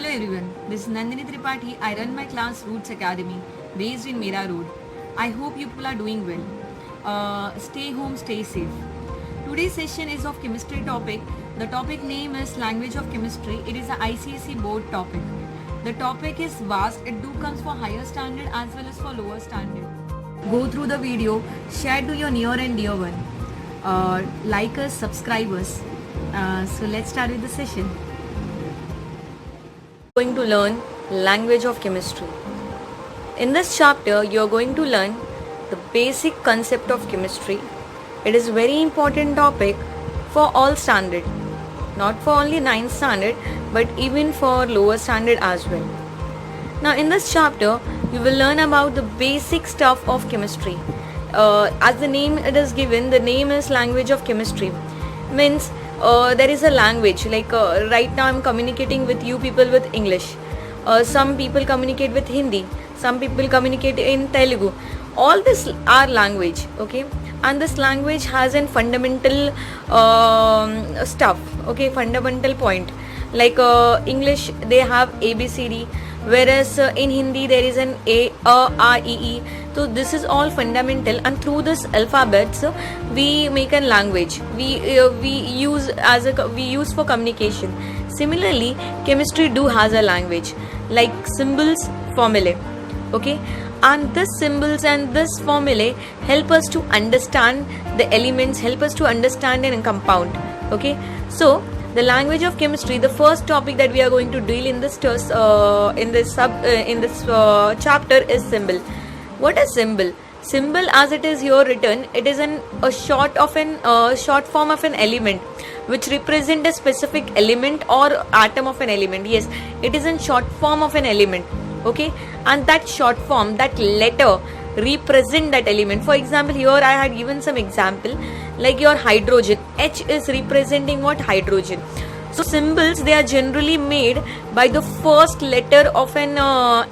Hello everyone, this is Nandini Tripathi. I run my class Roots Academy based in Mera Road. I hope you people are doing well. Stay home, stay safe. Today's session is of chemistry topic. The topic name is language of chemistry. It is a ICSE board topic. The topic is vast. It do comes for higher standard as well as for lower standard. Go through the video, share to your near and dear one. Like us, subscribe us. So let's start with the session. Going to learn language of chemistry. In this chapter, you are going to learn the basic concept of chemistry. It is very important topic for all standard, not for only 9th standard, but even for lower standard as well. Now, in this chapter, you will learn about the basic stuff of chemistry. As the name it is given, the name is language of chemistry. Means there is a language, like right now I'm communicating with you people with English. Some people communicate with Hindi, some people communicate in Telugu. All this are language, okay? And this language has a fundamental stuff, okay? Fundamental point. Like English, they have ABCD, whereas in Hindi there is an A, I, E. So this is all fundamental, and through this alphabets we make a language. We use for communication. Similarly, chemistry do has a language like symbols, formulae. Okay, and this symbols and this formulae help us to understand the elements, help us to understand a compound. Okay, so the language of chemistry, the first topic that we are going to deal in this chapter is symbol. What is symbol? Symbol, as it is here written, it is a short form of an element which represent a specific element or atom of an element. Yes, it is in short form of an element. Okay, and that short form, that letter represent that element. For example, here I had given some example, like your hydrogen. H is representing what? Hydrogen. So symbols, they are generally made by the first letter of an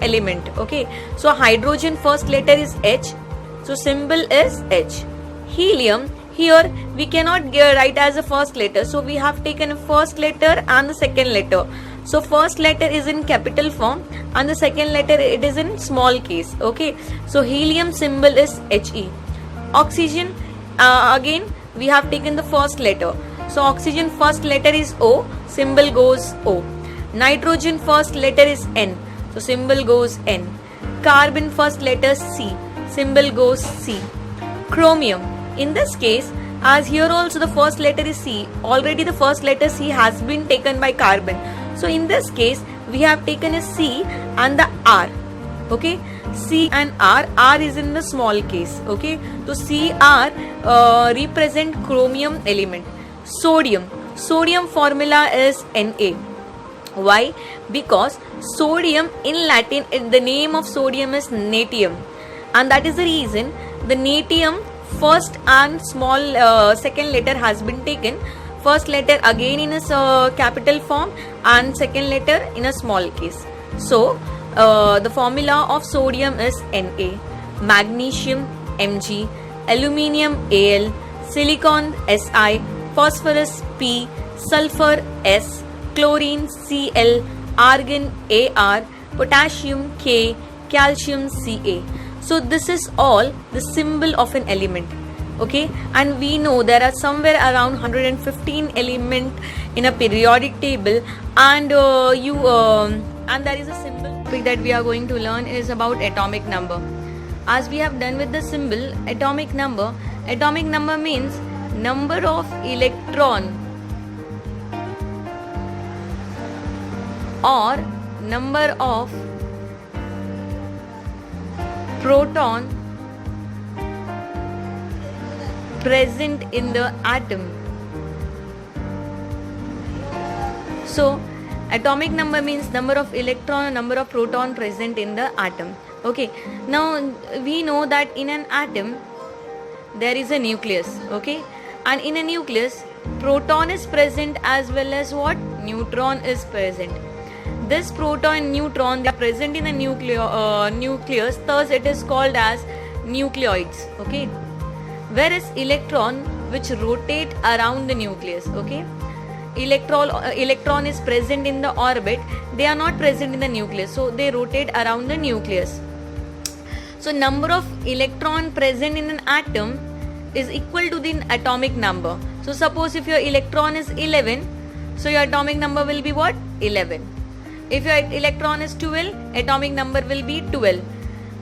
element. Okay, so hydrogen first letter is H, so symbol is H. Helium, here we cannot write as a first letter, so we have taken a first letter and the second letter. So first letter is in capital form and the second letter it is in small case. Okay, so helium symbol is He. Oxygen, again we have taken the first letter. So oxygen first letter is O, symbol goes O. Nitrogen first letter is N, so symbol goes N. Carbon first letter C, symbol goes C. Chromium, in this case, as here also the first letter is C, already the first letter C has been taken by carbon. So in this case, we have taken a C and the R. Okay, C and R is in the small case. Okay, so Cr represent chromium element. Sodium formula is Na. Why? Because sodium in Latin, the name of sodium is natrium, and that is the reason the natrium first and small second letter has been taken. First letter again in a capital form and second letter in a small case. So the formula of sodium is Na. Magnesium Mg, aluminium Al, silicon Si, phosphorus P, sulfur S, chlorine Cl, argon Ar, potassium K, calcium Ca. So this is all the symbol of an element. Okay, and we know there are somewhere around 115 elements in a periodic table, and and there is a symbol. Topic that we are going to learn is about atomic number. As we have done with the symbol, atomic number means number of electron or number of proton present in the atom. So atomic number means number of electron or number of proton present in the atom. Okay, now we know that in an atom there is a nucleus. Okay, and in a nucleus proton is present as well as what? Neutron is present. This proton and neutron, they are present in the nucleus, thus it is called as nucleoids. Okay, whereas electron which rotate around the nucleus. Okay, electron is present in the orbit, they are not present in the nucleus, so they rotate around the nucleus. So number of electron present in an atom is equal to the atomic number. So suppose if your electron is 11, so your atomic number will be what? 11. If your electron is 12, atomic number will be 12.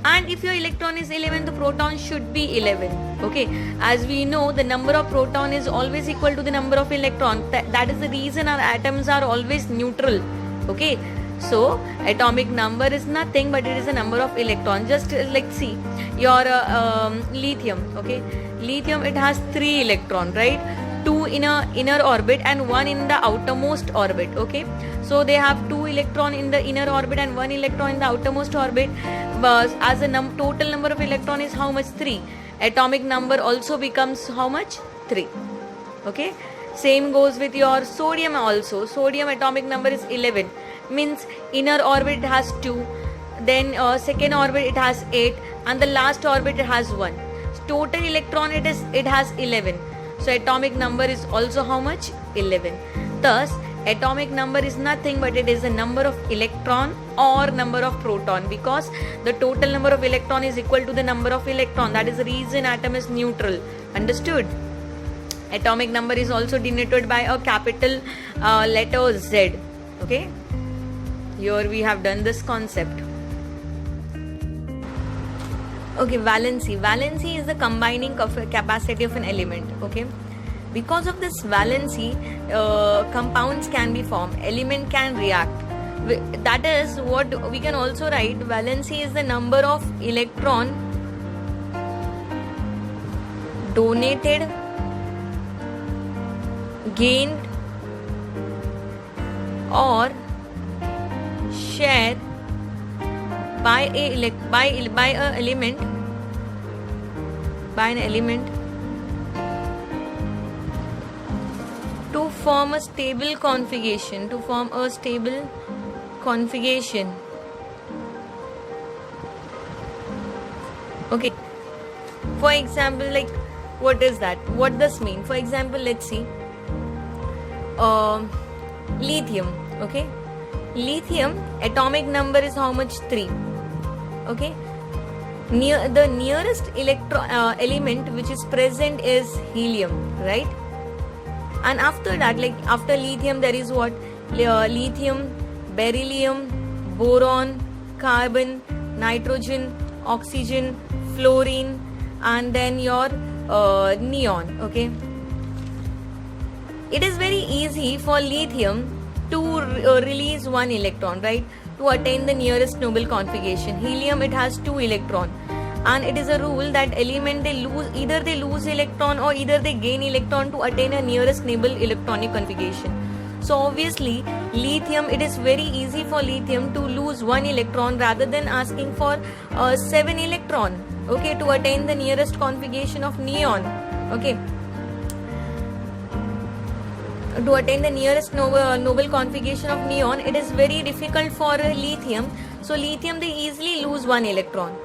And if your electron is 11, the proton should be 11. Okay, as we know, the number of proton is always equal to the number of electron. That is the reason our atoms are always neutral. Okay, so atomic number is nothing but it is the number of electrons. Just like see your lithium. Okay, lithium, it has 3 electrons, right? 2 in a inner orbit and 1 in the outermost orbit. Okay, so they have 2 electron in the inner orbit and 1 electron in the outermost orbit. But as a total number of electron is how much? 3. Atomic number also becomes how much? 3. Okay, same goes with your sodium also. Sodium atomic number is 11, means inner orbit it has 2, then second orbit it has 8, and the last orbit it has 1. Total electron it has 11. So atomic number is also how much? 11. Thus atomic number is nothing but it is the number of electron or number of proton, because the total number of electron is equal to the number of electron. That is the reason atom is neutral. Understood? Atomic number is also denoted by a capital letter Z. Okay, here we have done this concept. Okay, valency. Valency is the combining capacity of an element. Okay, because of this valency, compounds can be formed, element can react. That is what we can also write. Valency is the number of electron donated, gained, or shared by an element to form a stable configuration. Okay, for example, like what is that? What does mean? For example, let's see lithium. Okay, lithium atomic number is how much? 3. Okay, the nearest element which is present is helium, right? And after that, like after lithium, there is what? Lithium, beryllium, boron, carbon, nitrogen, oxygen, fluorine, and then your neon. Okay, it is very easy for lithium to release 1 electron, right, to attain the nearest noble configuration. Helium, it has 2 electrons, and it is a rule that element either they lose electron or either they gain electron to attain a nearest noble electronic configuration. So obviously lithium, it is very easy for lithium to lose 1 electron rather than asking for 7 electron, okay, to attain the nearest configuration of neon. Okay, to attain the nearest noble configuration of neon, it is very difficult for lithium. So lithium, they easily lose 1 electron.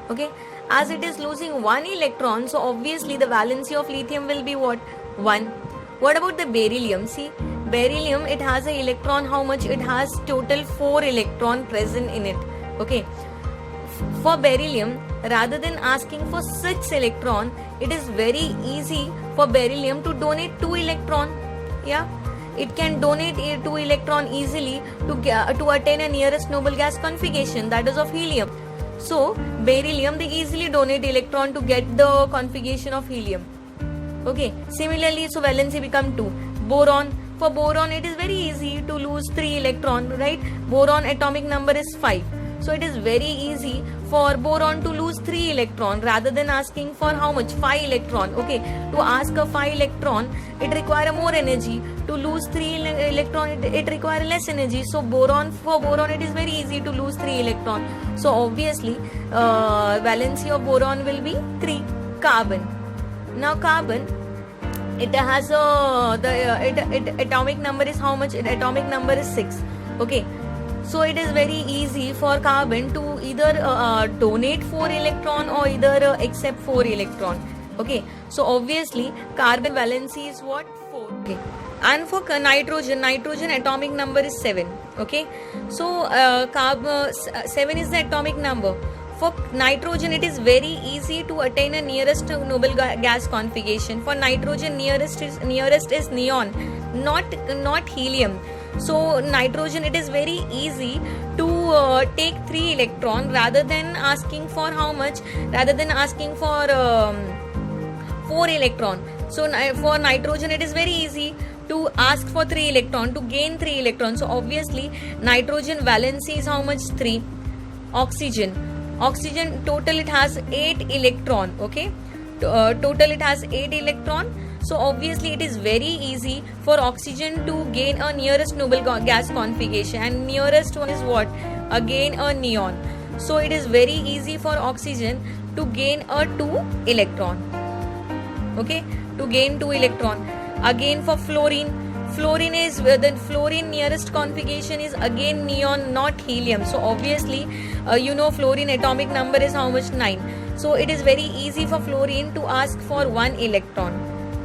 Okay, as it is losing 1 electron, so obviously the valency of lithium will be what? 1. What about the beryllium? See, beryllium, it has an electron, how much? It has total 4 electron present in it. Okay, for beryllium, rather than asking for 6 electron, it is very easy for beryllium to donate 2 electron. Yeah, it can donate 2 electron easily to attain a nearest noble gas configuration, that is of helium. So beryllium, they easily donate electron to get the configuration of helium. Okay, similarly, so valency become 2. Boron, for boron, it is very easy to lose 3 electron, right? Boron atomic number is 5. So it is very easy for boron to lose 3 electron rather than asking for how much? 5 electron. Okay, to ask a 5 electron, it require more energy. To lose 3 electron, it require less energy. So for boron, it is very easy to lose 3 electron. So obviously, valency of boron will be 3. Carbon. Now carbon, it has atomic number is how much? Atomic number is 6. Okay, so it is very easy for carbon to either donate 4 electron or either accept 4 electron. Okay, so obviously carbon valency is what? 4. Okay. And for nitrogen atomic number is 7. Okay, so 7 is the atomic number. For nitrogen, it is very easy to attain a nearest noble gas configuration. For nitrogen, nearest is neon, not helium. So nitrogen, it is very easy to take 3 electron rather than asking for how much, rather than asking for 4 electron. So for nitrogen, it is very easy to ask for 3 electron, to gain 3 electrons. So obviously nitrogen valency is how much? 3. Oxygen total it has 8 electron. Okay, total it has 8 electron. So obviously it is very easy for oxygen to gain a nearest noble gas configuration, and nearest one is what? Again a neon. So it is very easy for oxygen to gain a 2 electron. Okay, to gain 2 electron. Again for fluorine is the fluorine nearest configuration is again neon, not helium. So obviously fluorine atomic number is how much? 9. So it is very easy for fluorine to ask for 1 electron.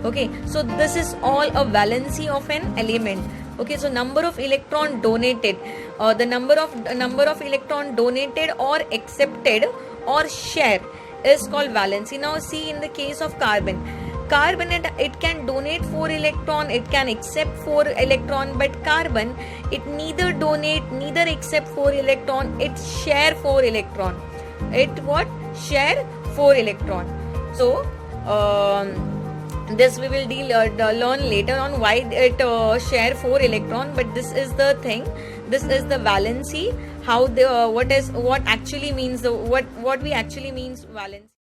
Okay, so this is all a valency of an element. Okay, so number of electron donated, the number of electron donated or accepted or share is called valency. Now see, in the case of carbon, it can donate 4 electron, it can accept 4 electron, but carbon, it neither donate neither accept 4 electron, it share 4 electron. It what? Share 4 electron. So this we will learn later on why it share 4 electron, but this is the thing, this is the valency, how the what actually means, what we actually means valency.